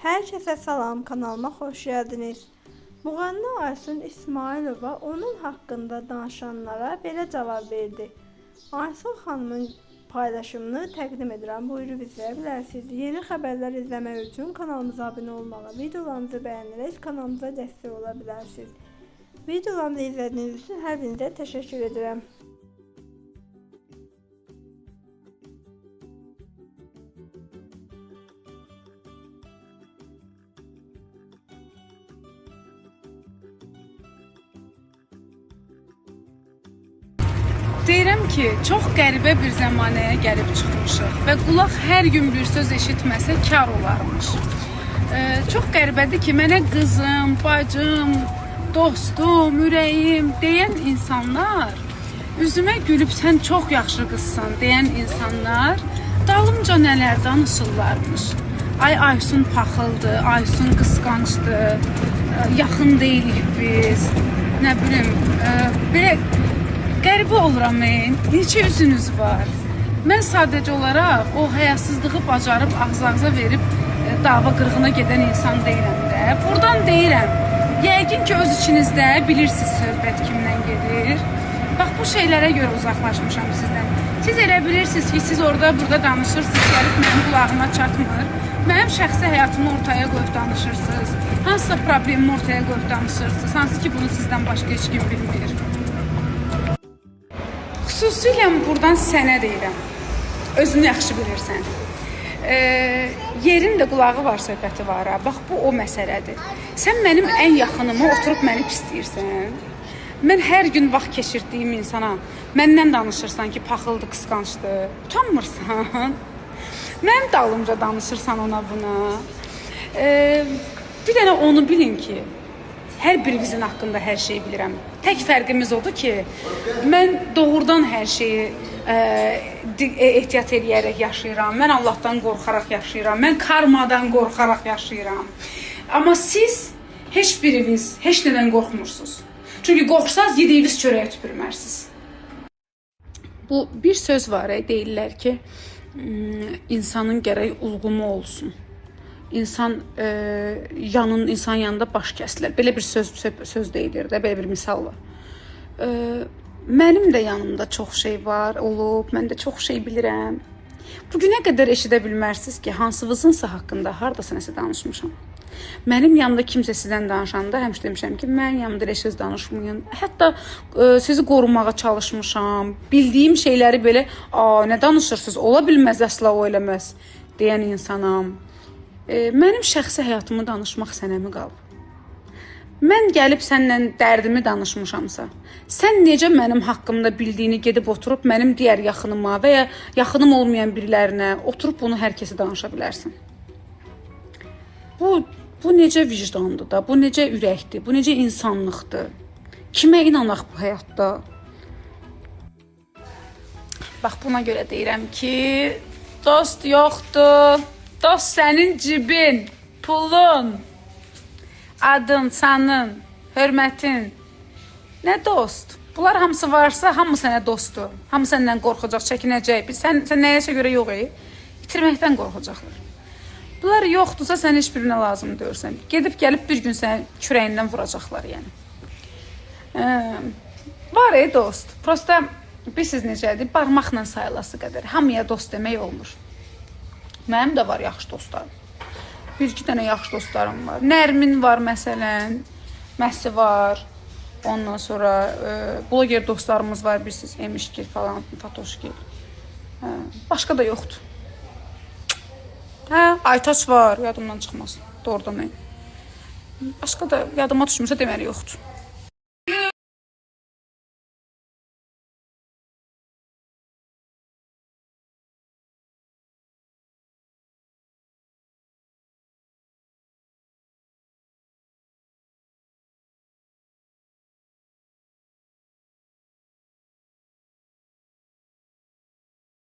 Herkese salam, kanalıma hoş geldiniz. Müğənni Aysun İsmailova onun hakkında danışanlara belə cavab verdi. Aysun xanımın paylaşımını təqdim edirəm. Buyurub izləyə bilərsiniz. Yeni xəbərlər izləmək üçün kanalımıza abunə olmağı, videolarımızı bəyənərək kanalımıza dəstək ola bilərsiniz. Videolarımızı izlədiyiniz üçün hər birinizə təşəkkür edirəm. Deyirəm ki, çox qəribə bir zəmanəyə gəlib çıxmışıq və qulaq hər gün bir söz eşitməsə kar olarmış. Çox qəribədir ki, mənə qızım, bacım, dostum, ürəyim deyən insanlar, üzümə gülüb sən çox yaxşı qızsan deyən insanlar dalımca nələr danışırlarmış. Ay Aysun paxıldı, Aysun qısqancdı, yaxın deyilik biz, nə bilim, belə qəribə oluram mən. Neçə üzünüz var? Mən sadəcə olaraq o həyasızlığı bacarıb ağız-ağıza verib dava qırğına gedən insan deyirəm də. Buradan deyirəm, yəqin ki öz içinizdə bilirsiniz söhbət kimdən gedir. Bax bu şeylərə görə uzaqlaşmışam sizdən. Siz elə bilirsiniz ki, siz orada burada danışırsınız, gəlib mənim qulağıma çatmır. Mənim şəxsi həyatımı ortaya qoyub danışırsınız. Hansısa problemimi ortaya qoyub danışırsınız. Hansı ki bunu sizdən başqa heç kim bilmir. Xüsusilə buradan sənə deyirəm, özünü yaxşı bilirsən. Yerin də qulağı var, söhbəti var ha. Bax bu o məsələdir. Sən mənim ən yaxınıma oturub məni pisləyirsən. Mən hər gün vaxt keçirdiyim insana məndən danışırsan ki, paxıldı, qısqancdı. Utanmırsan. Mənim dalımca danışırsan ona buna. Bir dənə onu bilin ki, hər birinizin haqqında hər şeyi bilirəm. Tək fərqimiz odur ki, mən doğrudan hər şeyi ehtiyat eləyərək yaşayıram. Mən Allahdan qorxaraq yaşayıram. Mən karmadan qorxaraq yaşayıram. Amma siz heç biriniz heç nədən qorxmursunuz. Çünki qorxsaz yediyiniz çörəyə tüpürmərsiniz. Bu bir söz var, deyirlər ki, insanın gərək ulğumu olsun. İnsan yanında baş kəsilər. Belə bir söz deyilir də, belə bir misal var. Mənim də yanımda çox şey var, olub, mən də çox şey bilirəm. Bugünə qədər eşidə bilmərsiniz ki, hansınızınsa haqqında hardasa nəsə danışmışam. Mənim yanımda kimsə sizdən danışanda həmişə demişəm ki, mənim yanımda elə söz danışmayın. Hətta sizi qorumağa çalışmışam. Bildiyim şeyləri belə, nə danışırsınız, ola bilməz, əsla o eləməz deyən insanam. Mənim şəxsi həyatımı danışmaq sənəmi qalıb. Mən gəlib səndən dərdimi danışmışamsa, sən necə mənim haqqımda bildiyini gedib oturub mənim digər yaxınıma və ya yaxınım olmayan birilərinə oturub bunu hər kəsə danışa bilərsən? Bu necə vicdandır da, bu necə ürəkdir, bu necə insanlıqdır? Kimə inanaq bu həyatda? Bax buna görə deyirəm ki, dost yoxdur. Dost sənin cibin, pulun, adın, sanın, hörmətin. Nə dost? Bunlar hamısı varsa, hamı sənə dostdur. Hamı səndən qorxacaq, çəkinəcək. Sən nəyəsə görə yox, itirməkdən qorxacaqlar. Bunlar yoxdursa, sən heç birinə lazım deyirsən. Gedib gəlib bir gün səni kürəyindən vuracaqlar, yəni. Var dost. Prosta bilirsiniz necədir? Barmaqla sayılası qədər. Hamıya dost demək olmur. Mənim də var yaxşı dostlarım. Bir-iki dənə yaxşı dostlarım var. Nərmin var məsələn. Məsi var. Ondan sonra bloger dostlarımız var. Bilirsiniz, Emişgil falan, Fatoşgil. Başqa da yoxdur. Aytaç var. Yadımdan çıxmaz. Doğrudan. Başqa da yadıma düşmürsə deməli yoxdur.